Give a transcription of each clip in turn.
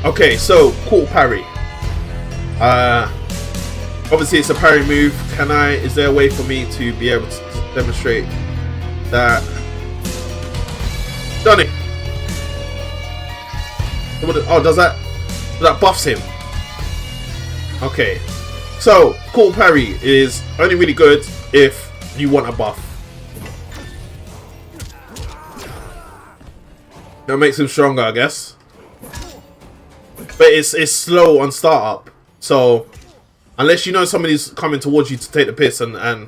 Okay, so Kotal parry. Obviously it's a parry move. Is there a way for me to be able to demonstrate that? Done it. Oh, does that buffs him? Okay, so Kotal parry is only really good if you want a buff. That makes him stronger, I guess. But it's slow on startup, so unless you know somebody's coming towards you to take the piss and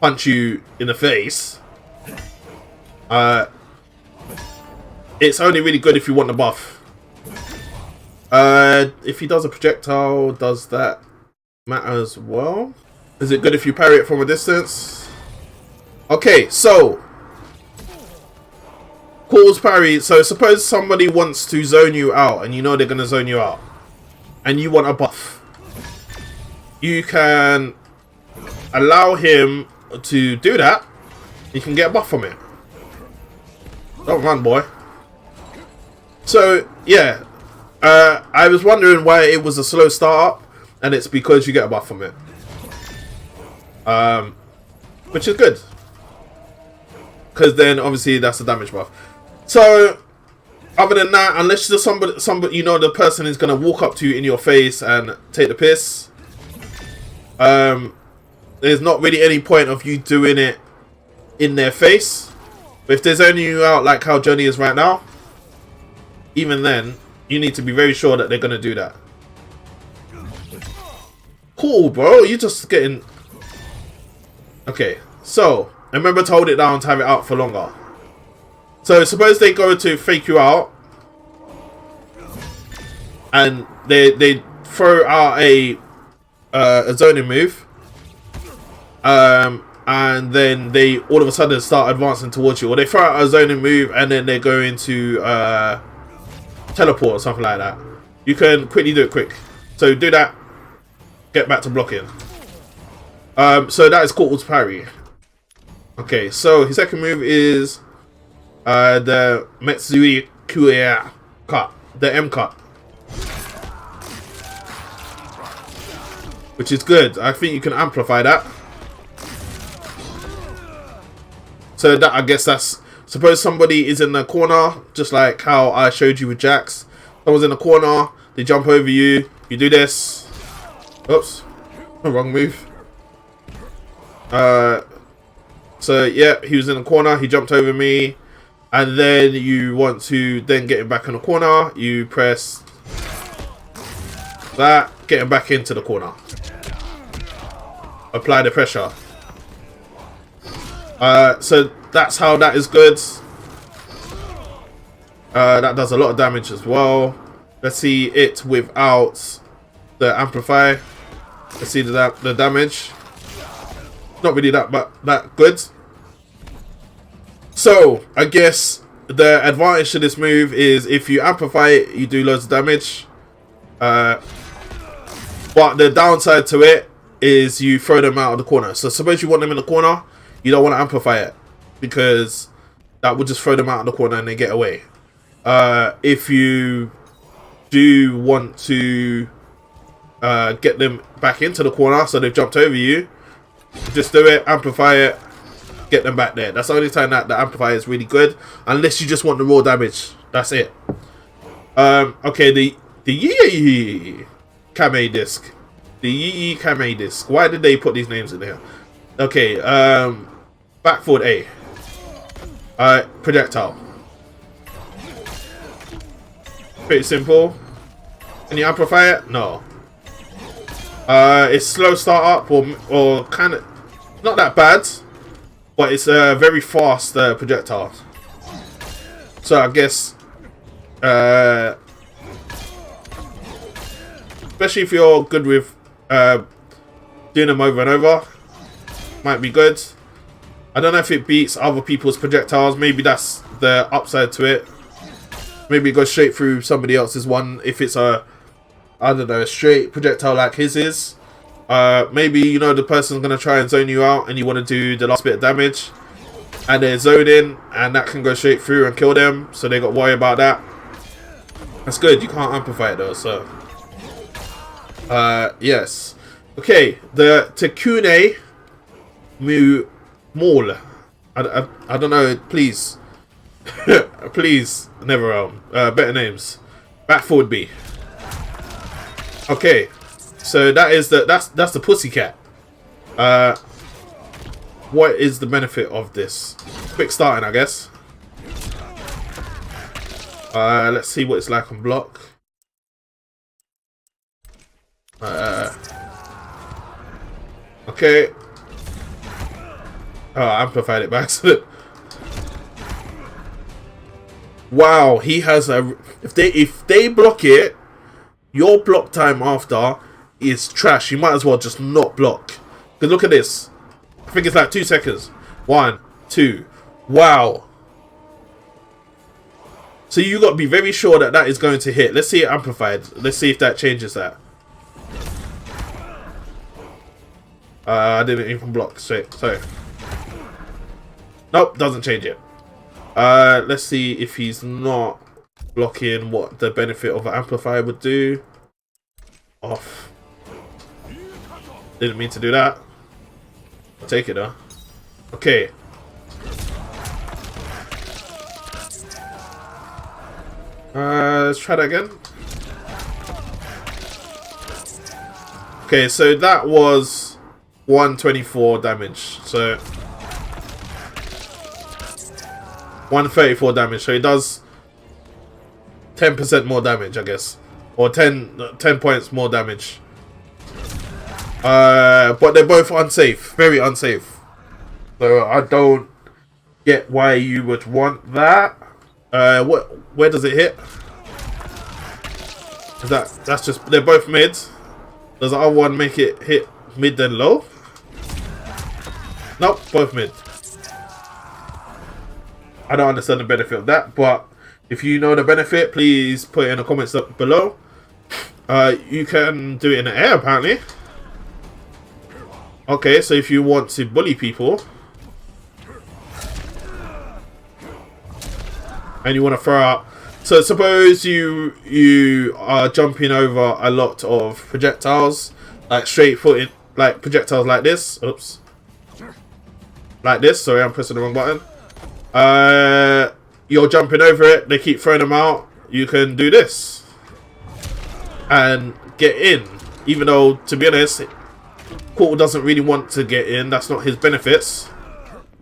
punch you in the face, it's only really good if you want the buff. If he does a projectile, does that matter as well? Is it good if you parry it from a distance? Okay, so Kotal's parry. So suppose somebody wants to zone you out, and you know they're going to zone you out, and you want a buff. You can allow him to do that. You can get a buff from it. Don't run, boy. So yeah, I was wondering why it was a slow startup, and it's because you get a buff from it, which is good, because then obviously that's a damage buff. So other than that, unless there's somebody you know the person is gonna walk up to you in your face and take the piss, there's not really any point of you doing it in their face. But if they're zoning you out like how Johnny is right now, even then you need to be very sure that they're gonna do that. Cool, bro. You just getting... Okay, so remember to hold it down to have it out for longer. So suppose they go to fake you out, and they throw out a zoning move, and then they all of a sudden start advancing towards you, or they throw out a zoning move and then they go into teleport or something like that. You can quickly do it quick. So do that. Get back to blocking. So that is Kotal's parry. Okay, so his second move is the Metsui Kuya cut, the M cut, which is good. I think you can amplify that. So that, I guess that's, suppose somebody is in the corner, just like how I showed you with Jax. Someone's in the corner, they jump over you, you do this. Oops, wrong move. So yeah, he was in the corner, he jumped over me, and then you want to then get him back in the corner, you press that, get him back into the corner. Apply the pressure. So that's how that is good. That does a lot of damage as well. Let's see it without the amplify. Let's see the damage. Not really that good. So I guess the advantage to this move is if you amplify it, you do loads of damage. But the downside to it is you throw them out of the corner. So suppose you want them in the corner, you don't want to amplify it, because that would just throw them out of the corner and they get away. If you do want to get them back into the corner, so they've jumped over you, just do it, amplify it, get them back there. That's the only time that the amplifier is really good, unless you just want the raw damage. That's it. Okay, the Yee Kame disc. The Yee Kame disc. Why did they put these names in here? Okay, back forward A. Projectile. Pretty simple. Can you amplify it? No. It's slow startup, or kind of not that bad, but it's a very fast projectile. So I guess, especially if you're good with doing them over and over, might be good. I don't know if it beats other people's projectiles. Maybe that's the upside to it. Maybe it goes straight through somebody else's one if it's a, I don't know, a straight projectile like his is. Maybe, you know, the person's going to try and zone you out and you want to do the last bit of damage, and they're zoning, and that can go straight through and kill them, so they got to worry about that. That's good. You can't amplify it though, so. Yes. Okay, the Tekune Mu Maul. I don't know. Please, please, never better names. Back forward B. Okay, so that's the pussycat. What is the benefit of this? Quick starting, I guess. Let's see what it's like on block. Okay. Oh, I amplified it by accident. Wow, he has a. If they block it, your block time after is trash. You might as well just not block. Cause look at this. I think it's like 2 seconds. 1, 2. Wow. So you got to be very sure that that is going to hit. Let's see it amplified. Let's see if that changes that. I didn't even block straight. Sorry. Nope, doesn't change it. Let's see if he's not blocking what the benefit of an amplifier would do. Off. Didn't mean to do that. I'll take it though. Okay. Let's try that again. Okay, so that was 124 damage. So 134 damage. So it does 10% more damage, I guess, or 10 points more damage. But they're both unsafe, very unsafe. So I don't get why you would want that. Where does it hit? Is that's just, they're both mids. Does the other one make it hit mid then low? Nope, both mid. I don't understand the benefit of that, but if you know the benefit, please put it in the comments up below. You can do it in the air apparently. Okay, so if you want to bully people and you want to throw out, so suppose you are jumping over a lot of projectiles, like straight footed, like projectiles like this. Oops, like this. Sorry, I'm pressing the wrong button. You're jumping over it. They keep throwing them out. You can do this and get in. Even though, to be honest, Kotal doesn't really want to get in. That's not his benefits.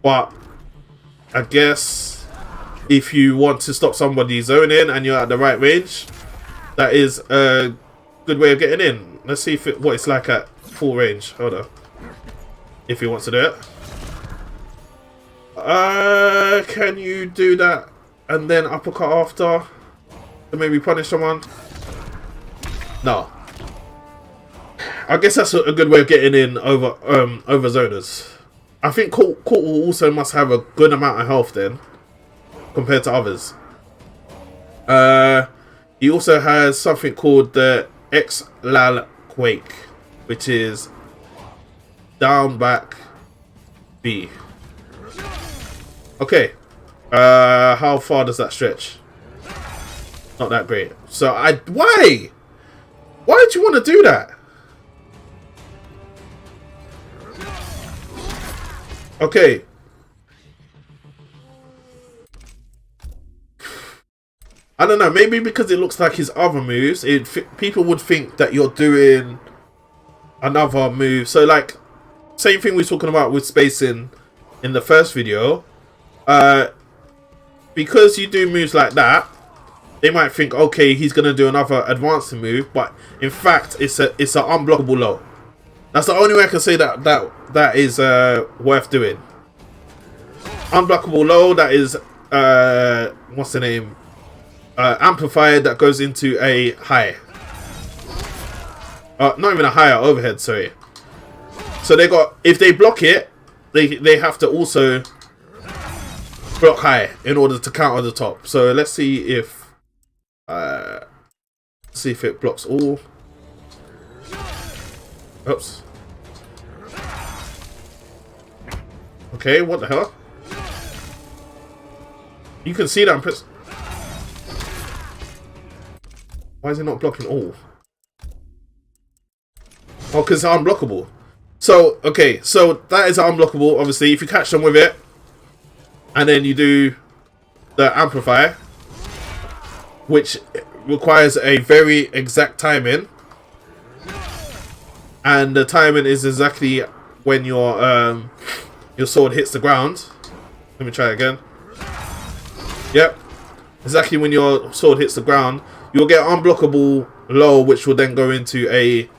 But I guess if you want to stop somebody zoning and you're at the right range, that is a good way of getting in. Let's see if what it's like at full range. Hold on. If he wants to do it. Can you do that and then uppercut after to maybe punish someone? No. I guess that's a good way of getting in over zoners. I think Kotal also must have a good amount of health then, compared to others. He also has something called the X-Lal Quake, which is down, back, B. Okay. How far does that stretch? Not that great. So why? Why did you want to do that? Okay. I don't know. Maybe because it looks like his other moves, people would think that you're doing another move. So like, same thing we were talking about with spacing in the first video. Because you do moves like that, they might think, okay, he's gonna do another advancing move, but in fact, it's an unblockable low. That's the only way I can say that is worth doing. Unblockable low. That is what's the name? Amplifier that goes into a high. Not even a higher overhead. Sorry. So they got, if they block it, they have to also block high in order to counter the top. So let's see if it blocks all. Oops. Okay, what the hell? You can see that I'm Why is he not blocking all? Oh, because it's unblockable. So, okay, so that is unblockable, obviously. If you catch them with it, and then you do the amplify, which requires a very exact timing. And the timing is exactly when your sword hits the ground. Let me try it again. Yep. Exactly when your sword hits the ground. You'll get unblockable low, which will then go into a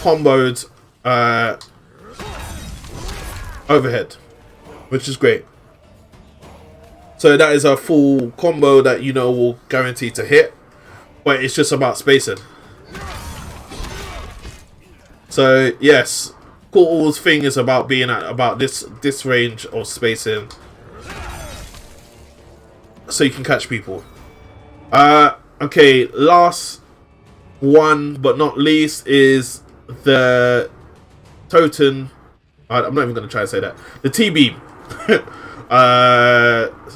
comboed overhead, which is great. So that is a full combo that you know will guarantee to hit, but it's just about spacing. So yes, Kotal's thing is about being at about this range of spacing, so you can catch people. Okay, last one but not least is the Totem. I'm not even going to try to say that. The T-beam,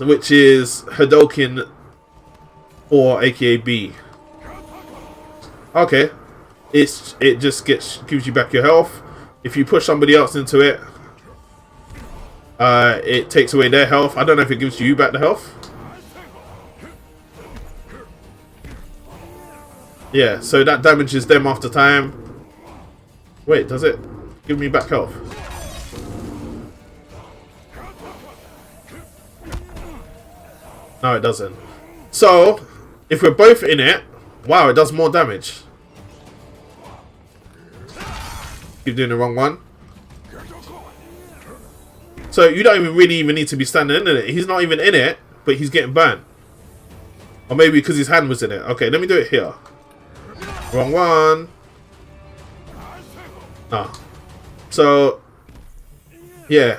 which is Hadoken or aka B. Okay, it just gives you back your health. If you push somebody else into it, it takes away their health. I don't know if it gives you back the health. Yeah, so that damages them after time. Wait, does it give me back health? No, it doesn't. So, if we're both in it, wow, it does more damage. Keep doing the wrong one. So, you don't even need to be standing in it. He's not even in it, but he's getting burnt. Or maybe because his hand was in it. Okay, let me do it here. Wrong one. No. So, yeah.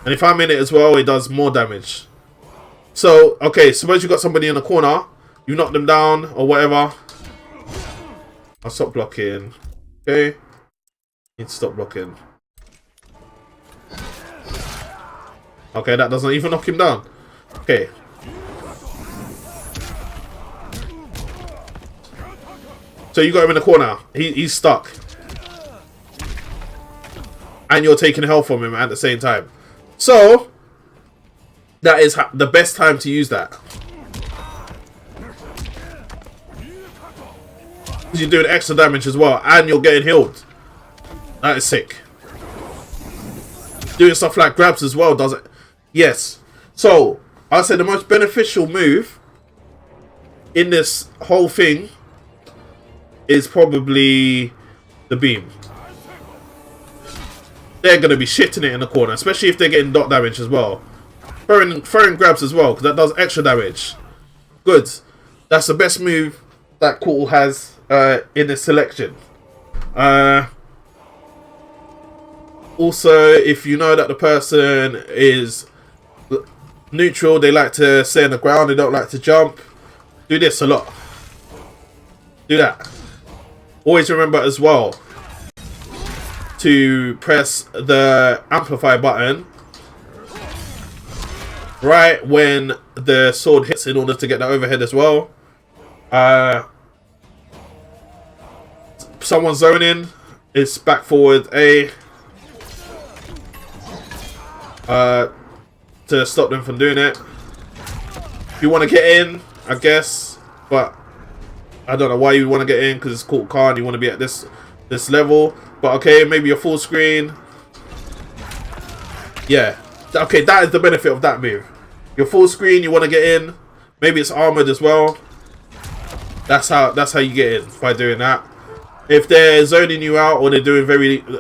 And if I'm in it as well, it does more damage. So, okay, suppose you got somebody in the corner. You knock them down or whatever. I'll stop blocking. Okay. Need to stop blocking. Okay, that doesn't even knock him down. Okay. So you got him in the corner. He's stuck. And you're taking health from him at the same time. So, that is the best time to use that. You're doing extra damage as well. And you're getting healed. That is sick. Doing stuff like grabs as well, does it? Yes. So, I'd say the most beneficial move in this whole thing is probably the beam. They're going to be shitting it in the corner, especially if they're getting dot damage as well. Throwing grabs as well, because that does extra damage. Good. That's the best move that Kotal has in this selection. Also, if you know that the person is neutral, they like to stay on the ground, they don't like to jump, do this a lot. Do that. Always remember as well to press the amplify button right when the sword hits in order to get the overhead as well. Someone zoning, it's back forward A to stop them from doing it. If you want to get in, I guess, but I don't know why you want to get in, because it's Kotal Kahn, you want to be at this level. But okay, maybe a full screen. Yeah. Okay, that is the benefit of that move. Your full screen, you want to get in. Maybe it's armored as well. That's how you get in, by doing that. If they're zoning you out, or they're doing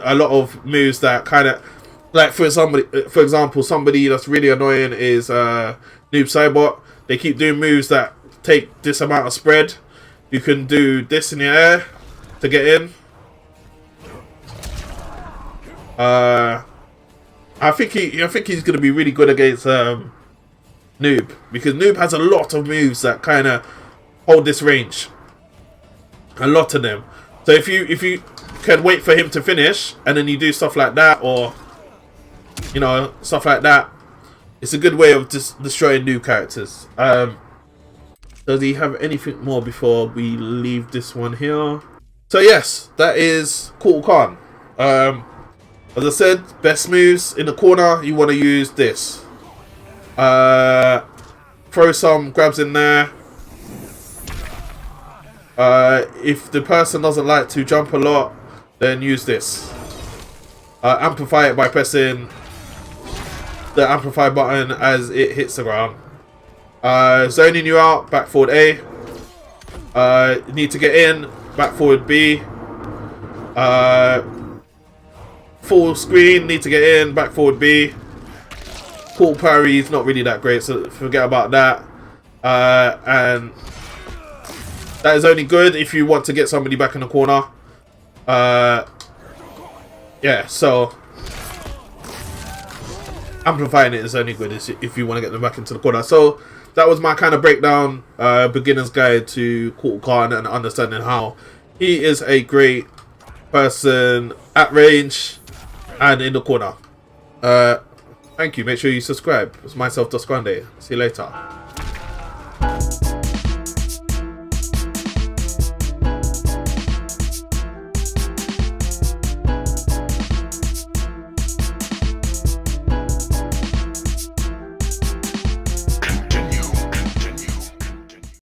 a lot of moves that kind of, like for example, somebody that's really annoying is Noob Cybot. They keep doing moves that take this amount of spread. You can do this in the air to get in. I think he's going to be really good against Noob, because Noob has a lot of moves that kind of hold this range. A lot of them. So if you can wait for him to finish and then you do stuff like that, or you know, stuff like that, it's a good way of just destroying new characters. Does he have anything more before we leave this one here? So yes, that is Kotal Kahn. As I said, best moves in the corner, you want to use this. Throw some grabs in there. If the person doesn't like to jump a lot, then use this. Amplify it by pressing the amplify button as it hits the ground. Zoning you out, back forward A. Need to get in, back forward B. Full screen, need to get in, back forward B. Cool parry is not really that great, so forget about that. And that is only good if you want to get somebody back in the corner. Yeah, so amplifying it is only good if you want to get them back into the corner. So that was my kind of breakdown, beginner's guide to Kotal Kahn and understanding how he is a great person at range and in the corner. Thank you. Make sure you subscribe. It's myself, GRANDE. See you later.